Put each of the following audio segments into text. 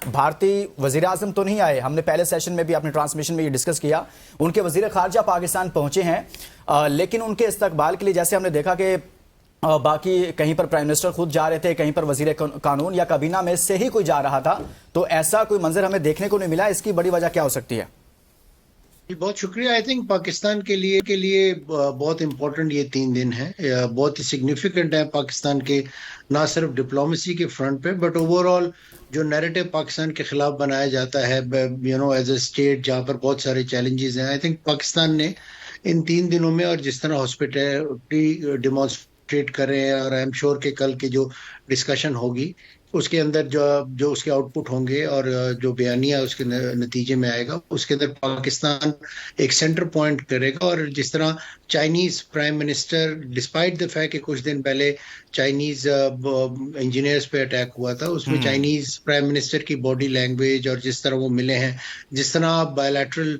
بھارتی وزیر اعظم تو نہیں آئے, ہم نے پہلے سیشن میں بھی اپنے ٹرانسمیشن میں یہ ڈسکس کیا, ان کے وزیر خارجہ پاکستان پہنچے ہیں, لیکن ان کے استقبال کے لیے جیسے ہم نے دیکھا کہ باقی کہیں پر پرائم منسٹر خود جا رہے تھے, کہیں پر وزیر قانون یا کابینہ میں سے ہی کوئی جا رہا تھا, تو ایسا کوئی منظر ہمیں دیکھنے کو نہیں ملا. اس کی بڑی وجہ کیا ہو سکتی ہے؟ بہت شکریہ. آئی تھنک پاکستان کے لیے بہت امپورٹنٹ یہ 3 دن ہیں, بہت ہی سگنیفیکنٹ ہیں پاکستان کے, نہ صرف ڈپلومیسی کے فرنٹ پہ بٹ اوور آل جو نیریٹو پاکستان کے خلاف بنایا جاتا ہے ایز اے اسٹیٹ جہاں پر بہت سارے چیلنجز ہیں. آئی تھنک پاکستان نے ان 3 دنوں میں اور جس طرح ہاسپٹلٹی ڈیمانسٹریٹ کرے ہیں, اور آئی ایم شیور کہ کل کی جو ڈسکشن ہوگی اس کے اندر جو اس کے آؤٹ پٹ ہوں گے اور جو بیانیہ اس کے نتیجے میں آئے گا, اس کے اندر پاکستان ایک سینٹر پوائنٹ کرے گا. اور جس طرح Chinese prime minister despite the fact کہ کچھ دن پہلے چائنیز انجینئرز پہ اٹیک ہوا تھا, اس میں چائنیز پرائم منسٹر کی باڈی لینگویج اور جس طرح وہ ملے ہیں, جس طرح بائیلیٹرل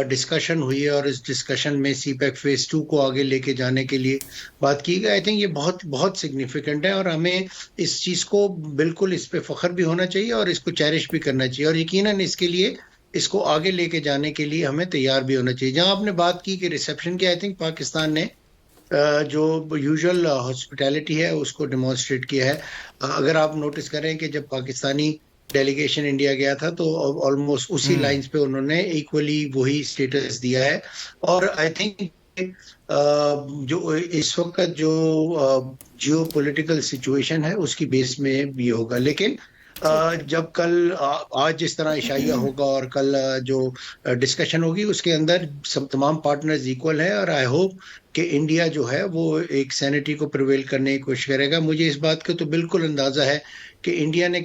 ڈسکشن ہوئی ہے, اور اس ڈسکشن میں سی پیک فیز 2 کو آگے لے کے جانے کے لیے بات کی گئی. آئی تھنک یہ بہت بہت سگنیفیکنٹ ہے, اور ہمیں اس چیز کو بالکل اس پہ فخر بھی ہونا چاہیے اور اس کو چیرش بھی کرنا چاہیے, اور یقیناً اس کے لیے اس کو آگے لے کے جانے کے لیے ہمیں تیار بھی ہونا چاہیے. جہاں آپ نے بات کی کہ ریسیپشن کی, آئی تھنک پاکستان نے جو یوزول ہاسپٹیلٹی ہے اس کو ڈیمانسٹریٹ کیا ہے. اگر آپ نوٹس کریں کہ جب پاکستانی ڈیلیگیشن انڈیا گیا تھا تو آلموسٹ اسی لائنز پہ انہوں نے ایکولی وہی سٹیٹس دیا ہے. اور آئی تھنک جو اس وقت جو جیو پولیٹیکل سچویشن ہے اس کی بیس میں بھی ہوگا. لیکن جب کل آج جس طرح عشائیہ ہوگا اور کل جو ڈسکشن ہوگی اس کے اندر سب تمام پارٹنرز ایکول ہیں, اور آئی ہوپ کہ انڈیا جو ہے وہ ایک سینٹی کو پریویل کرنے کی کوشش کرے گا. مجھے اس بات کا تو بالکل اندازہ ہے کہ انڈیا نے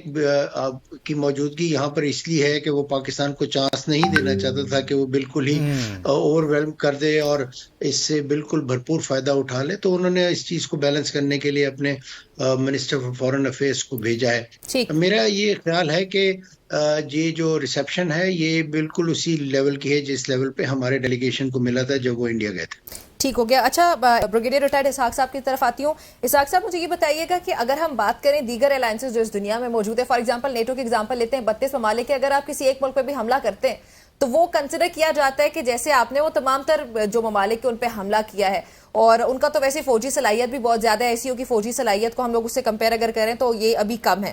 کی موجودگی یہاں پر اس لیے ہے کہ وہ پاکستان کو چانس نہیں دینا چاہتا تھا کہ وہ بالکل ہی اوور ویلم کر دے اور اس سے بالکل بھرپور فائدہ اٹھا لے. تو انہوں نے اس چیز کو بیلنس کرنے کے لیے اپنے منسٹر فار فارن افیئرس کو بھیجا ہے. میرا یہ خیال ہے کہ یہ جو ریسیپشن ہے یہ بالکل اسی لیول کی ہے جس لیول پہ ہمارے ڈیلیگیشن کو ملا تھا جب وہ انڈیا گئے تھے. ٹھیک ہو گیا. اچھا, بریگیڈیئر ریٹائرڈ اسحاق صاحب کی طرف آتی ہوں. اسحاق صاحب مجھے یہ بتائیے گا کہ اگر ہم بات کریں دیگر الائنسز جو اس دنیا میں موجود ہے, فار ایگزامپل نیٹو کی ایگزامپل لیتے ہیں, 32 ممالک ہے, اگر آپ کسی ایک ملک پہ بھی حملہ کرتے ہیں تو وہ کنسیڈر کیا جاتا ہے کہ جیسے آپ نے وہ تمام تر جو ممالک ان پہ حملہ کیا ہے, اور ان کا تو ویسے فوجی صلاحیت بھی بہت زیادہ ہے, ایس سی او کی فوجی صلاحیت کو ہم لوگ اس سے کمپیئر اگر کریں تو یہ ابھی کم ہے.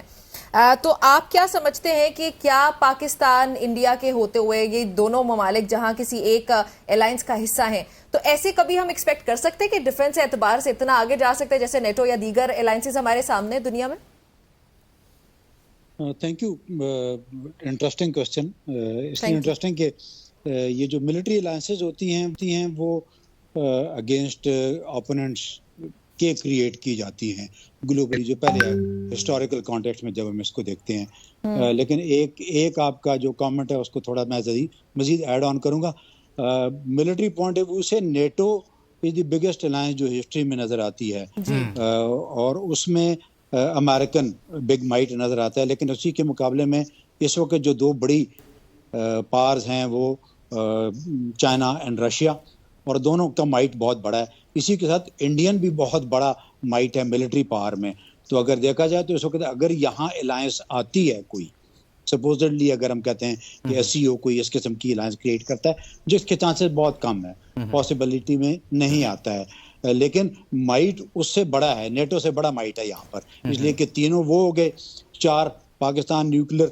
تو آپ کیا سمجھتے ہیں کہ کیا پاکستان انڈیا کے ہوتے ہوئے یہ دونوں ممالک جہاں کسی ایک الائنس کا حصہ ہیں, تو ایسے کبھی ہم ایکسپیکٹ کر سکتے ہیں کہ ڈیفنس اعتبار سے اتنا آگے جا سکتے ہیں جیسے نیٹو یا دیگر الائنسز ہمارے سامنے دنیا میں؟ Thank you, interesting question. اس لیے انٹرسٹنگ کہ یہ جو ملٹری الائنسز ہوتی ہیں وہ اگینسٹ اوپوننٹس کے کریٹ کی جاتی ہیں گلوبلی, جو پہلے ہسٹوریکل کانٹیکسٹ میں جب ہم اس کو دیکھتے ہیں. لیکن ایک آپ کا جو کامنٹ ہے اس کو تھوڑا میں مزید ایڈ آن کروں گا. ملٹری پوائنٹ آف ویو سے NATO is the biggest alliance جو ہسٹری میں نظر آتی ہے, اور اس میں امریکن بگ مائٹ نظر آتا ہے. لیکن اسی کے مقابلے میں اس وقت جو 2 بڑی پارز ہیں وہ چائنا اینڈ رشیا, اور دونوں کا مائٹ بہت بڑا ہے. اسی کے ساتھ انڈین بھی بہت بڑا مائٹ ہے ملٹری پاور میں. تو اگر دیکھا جائے تو اس وقت اگر یہاں الائنس آتی ہے کوئی, سپوزڈلی اگر ہم کہتے ہیں کہ ایس سی او کوئی اس قسم کی الائنس کریٹ کرتا ہے, جس کے چانسز بہت کم ہے, پاسبلٹی میں نہیں آتا ہے, لیکن مائٹ اس سے بڑا ہے, نیٹو سے بڑا مائٹ ہے یہاں پر. اس لیے کہ تینوں وہ ہو گئے, 4 پاکستان نیوکلیر,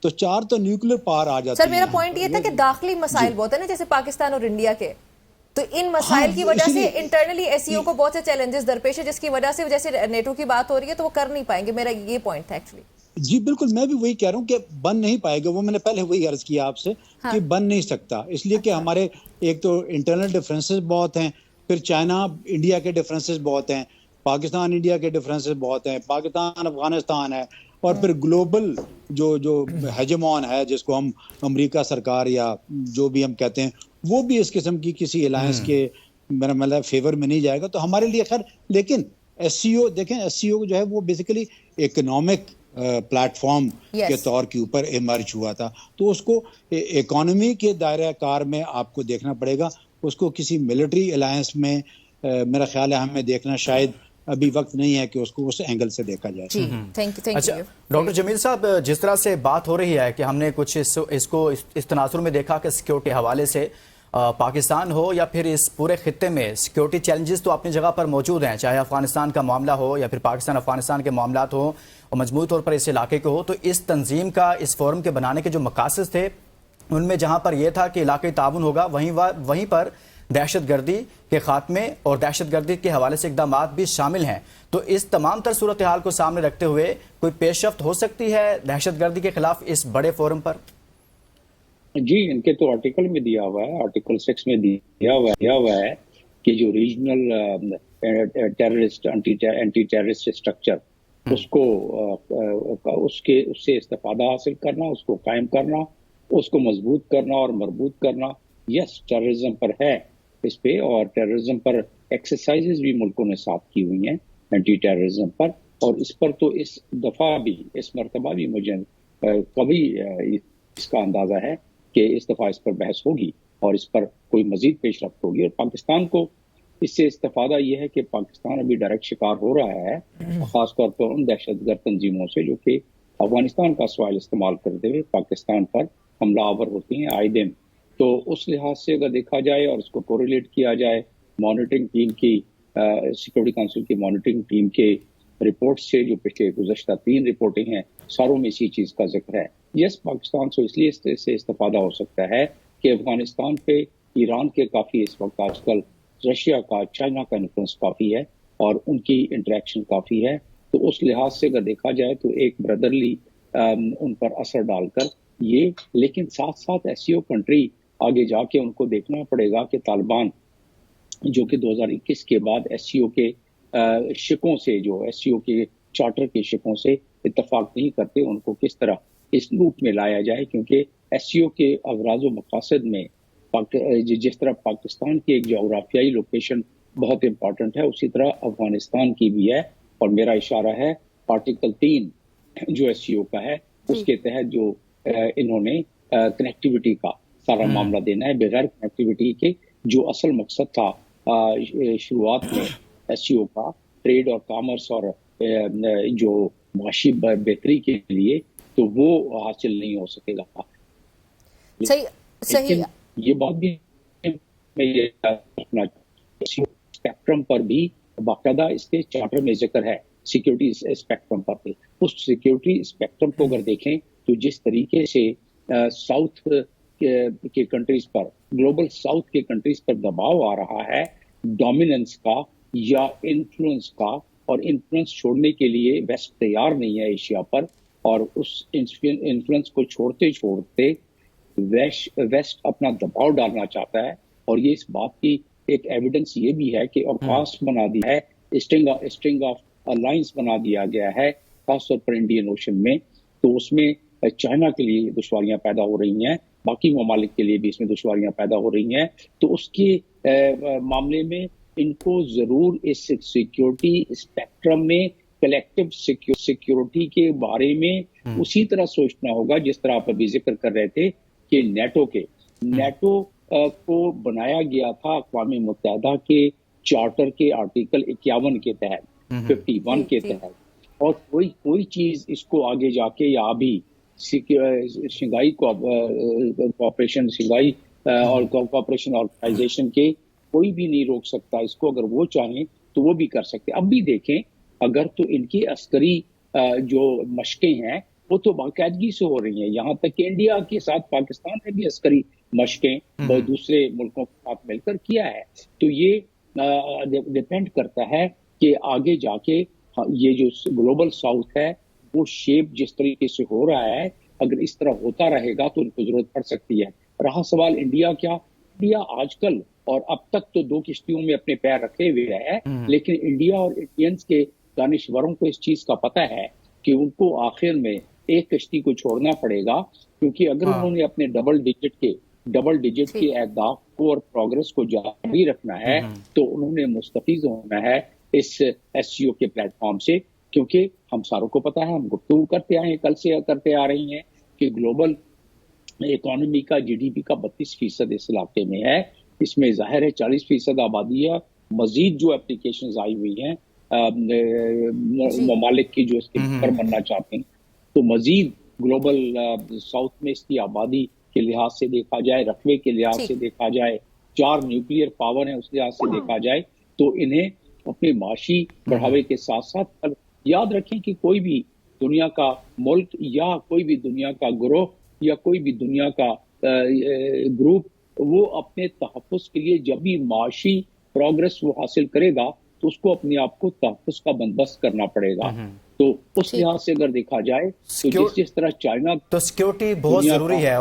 تو 4 تو نیوکلیر پار آ جاتے ہیں. سر میرا پوائنٹ یہ تھا کہ داخلی مسائل بہت ہیں نا, جیسے پاکستان اور انڈیا کے, تو ان مسائل کی وجہ سے انٹرنلی ایس سی او کو بہت سے چیلنجز درپیش ہے, جس کی وجہ سے جیسے نیٹو کی بات ہو رہی ہے تو وہ کر نہیں پائیں گے. میرا یہ پوائنٹ تھا ایکچولی. جی بالکل, میں بھی وہی کہہ رہا ہوں کہ بن نہیں پائے گا. وہ میں نے پہلے وہی عرض کیا آپ سے کہ بن نہیں سکتا, اس لیے کہ ہمارے ایک تو انٹرنل ڈفرینسز بہت ہیں, پھر چائنا انڈیا کے ڈفرینسز بہت ہیں, پاکستان انڈیا کے ڈفرینسز بہت ہیں, پاکستان افغانستان ہے, اور پھر گلوبل جو ہیجمون ہے جس کو ہم امریکہ سرکار یا جو بھی ہم کہتے ہیں, وہ بھی اس قسم کی کسی الائنس کے میرا مطلب فیور میں نہیں جائے گا. تو ہمارے لیے خیر, لیکن ایس سی او دیکھیں, ایس سی او جو ہے وہ بیسیکلی اکنامک پلیٹ فارم کے طور کے اوپر ایمرج ہوا تھا, تو اس کو اکانومی کے دائرہ کار میں آپ کو دیکھنا پڑے گا. اس کو کسی ملٹری الائنس میں میرا خیال ہے ہمیں دیکھنا شاید ابھی وقت نہیں ہے کہ اس کو اس اینگل سے دیکھا جائے. جی تھینک اچھا یو. ڈاکٹر جمیل صاحب، جس طرح سے بات ہو رہی ہے کہ ہم نے کچھ اس کو اس تناظر میں دیکھا کہ سیکیورٹی حوالے سے پاکستان ہو یا پھر اس پورے خطے میں سیکیورٹی چیلنجز تو اپنی جگہ پر موجود ہیں، چاہے افغانستان کا معاملہ ہو یا پھر پاکستان افغانستان کے معاملات ہوں اور مجموعی طور پر اس علاقے کے ہو. تو اس تنظیم کا، اس فورم کے بنانے کے جو مقاصد تھے ان میں جہاں پر یہ تھا کہ علاقائی تعاون ہوگا، وہیں پر دہشت گردی کے خاتمے اور دہشت گردی کے حوالے سے اقدامات بھی شامل ہیں. تو اس تمام تر صورتحال کو سامنے رکھتے ہوئے کوئی پیش رفت ہو سکتی ہے دہشت گردی کے خلاف اس بڑے فورم پر؟ جی، ان کے تو آرٹیکل میں دیا ہوا ہے، آرٹیکل 6 میں دیا ہوا ہے کہ جو regional terrorist anti terrorist structure اس سے استفادہ حاصل کرنا، اس کو قائم کرنا، اس کو مضبوط کرنا اور مربوط کرنا. یس، ٹیررزم پر ہے اس پہ، اور ٹیررزم پر ایکسرسائزز بھی ملکوں نے ساتھ کی ہوئی ہیں اینٹی ٹیررزم پر. اور اس پر تو اس دفعہ بھی، اس مرتبہ بھی مجھے کبھی اس کا اندازہ ہے کہ اس دفعہ اس پر بحث ہوگی اور اس پر کوئی مزید پیش رفت ہوگی. اور پاکستان کو اس سے استفادہ یہ ہے کہ پاکستان ابھی ڈائریکٹ شکار ہو رہا ہے، خاص طور پر ان دہشت گرد تنظیموں سے جو کہ افغانستان کا سوائل استعمال کرتے ہوئے پاکستان پر حملہ آور ہوتی ہیں آئے دن. تو اس لحاظ سے اگر دیکھا جائے اور اس کو کوریلیٹ کیا جائے مانیٹرنگ ٹیم کی، سیکورٹی کونسل کی مانیٹرنگ ٹیم کے رپورٹ سے، جو پچھلے گزشتہ 3 رپورٹیں ہیں، ساروں میں اسی چیز کا ذکر ہے. یس، پاکستان سے اس لیے سے استفادہ ہو سکتا ہے کہ افغانستان پہ ایران کے کافی اس وقت آج کل رشیا کا، چائنا کا انفلوئنس کافی ہے اور ان کی انٹریکشن کافی ہے. تو اس لحاظ سے اگر دیکھا جائے تو ایک بردرلی ان پر اثر ڈال کر یہ، لیکن ساتھ ساتھ SCO کنٹری آگے جا کے ان کو دیکھنا پڑے گا کہ طالبان جو کہ 2021 کے بعد SCO کے شکوں سے، جو SCO کے چارٹر کے شکوں سے اتفاق نہیں کرتے، ان کو کس طرح اس لوپ میں لایا جائے. کیونکہ SCO کے اغراض و مقاصد میں جس طرح پاکستان کی ایک جغرافیائی لوکیشن بہت امپورٹنٹ ہے، اسی طرح افغانستان کی بھی ہے. اور میرا اشارہ ہے آرٹیکل 3 جو SCO کا ہے، اس کے تحت جو انہوں نے کنیکٹیوٹی کا سارا معاملہ دینا ہے، بغیر کنیکٹیوٹی کے جو اصل مقصد تھا شروعات میں SCO کا، ٹریڈ اور کامرس اور جو معاشی بہتری کے لیے، تو وہ حاصل نہیں ہو سکے گا. صحیح. یہ بات بھی اسپیکٹرم پر بھی باقاعدہ اس کے چارٹر میں ذکر ہے، سیکیورٹی اسپیکٹرم پر بھی. اس سیکیورٹی اسپیکٹرم کو اگر دیکھیں تو جس طریقے سے ساؤتھ کے کنٹریز پر، گلوبل ساؤتھ کے کنٹریز پر دباؤ آ رہا ہے ڈومیننس کا یا انفلوئنس کا، اور انفلوئنس چھوڑنے کے لیے ویسٹ تیار نہیں ہے ایشیا پر، اور اس انفلوئنس کو چھوڑتے چھوڑتے ویسٹ اپنا دباؤ ڈالنا چاہتا ہے. اور یہ اس بات کی ایک ایویڈنس یہ بھی ہے کہ اوکاس بنا دیا ہے، اسٹرنگ آف الائنس بنا دیا گیا ہے، خاص طور پر انڈین اوشن میں. تو اس میں چائنا کے لیے دشواریاں پیدا ہو رہی ہیں، باقی ممالک کے لیے بھی اس میں دشواریاں پیدا ہو رہی ہیں. تو اس کے معاملے میں ان کو ضرور اس سیکیورٹی اسپیکٹرم میں کلیکٹیو سیکیورٹی کے بارے میں اسی طرح سوچنا ہوگا جس طرح آپ ابھی ذکر کر رہے تھے کہ نیٹو کو بنایا گیا تھا اقوام متحدہ کے چارٹر کے آرٹیکل 51 کے تحت، 51 کے تحت. اور کوئی چیز اس کو آگے جا کے یا ابھی شنگھائی کوآپریشن اور کوآپریشن آرگنائزیشن کے کوئی بھی نہیں روک سکتا اس کو. اگر وہ چاہیں تو وہ بھی کر سکتے. اب بھی دیکھیں، اگر تو ان کی عسکری جو مشقیں ہیں وہ تو باقاعدگی سے ہو رہی ہیں، یہاں تک کہ انڈیا کے ساتھ پاکستان نے بھی عسکری مشقیں دوسرے ملکوں کے ساتھ مل کر کیا ہے. تو یہ ڈیپینڈ کرتا ہے کہ آگے جا کے یہ جو گلوبل ساؤتھ ہے وہ شیپ جس طریقے سے ہو رہا ہے، اگر اس طرح ہوتا رہے گا تو ان کو ضرورت پڑ سکتی ہے. رہا سوال انڈیا کیا، انڈیا آج کل اور اب تک تو 2 کشتیوں میں اپنے پیر رکھے ہوئے ہے، لیکن انڈیا اور انڈینز کے دانشوروں کو اس چیز کا پتہ ہے کہ ان کو آخر میں ایک کشتی کو چھوڑنا پڑے گا، کیونکہ اگر انہوں نے اپنے ڈبل ڈیجٹ کے اہداف کو اور پروگرس کو جاری رکھنا ہے تو انہوں نے مستفید ہونا ہے اس SCO کے پلیٹ فارم سے. کیونکہ ہم ساروں کو پتا ہے، ہم گفتگو کرتے آئے ہیں، کل سے کرتے آ رہی ہیں کہ گلوبل اکانومی کا GDP کا 32% اس علاقے میں ہے. اس میں ظاہر ہے 40% آبادی ہے. مزید جو اپلیکیشنز آئی ہوئی ہیں ممالک کی جو اس کے پر بننا چاہتے ہیں. تو مزید گلوبل ساؤتھ میں اس کی آبادی کے لحاظ سے دیکھا جائے, رقبے کے لحاظ سے دیکھا جائے, 4 نیوکلیئر پاور ہیں اس لحاظ سے دیکھا جائے, تو انہیں اپنے معاشی بڑھاوے کے ساتھ ساتھ یاد رکھیں کہ کوئی بھی دنیا کا ملک یا کوئی بھی دنیا کا گروہ یا کوئی بھی دنیا کا گروپ وہ اپنے تحفظ کے لیے جب بھی معاشی پروگرس وہ حاصل کرے گا تو اس کو اپنے آپ کو تحفظ کا بندوبست کرنا پڑے گا. تو اس لحاظ سے اگر دیکھا جائے تو جس طرح چائنا تو سیکیورٹی بہت ضروری ہے.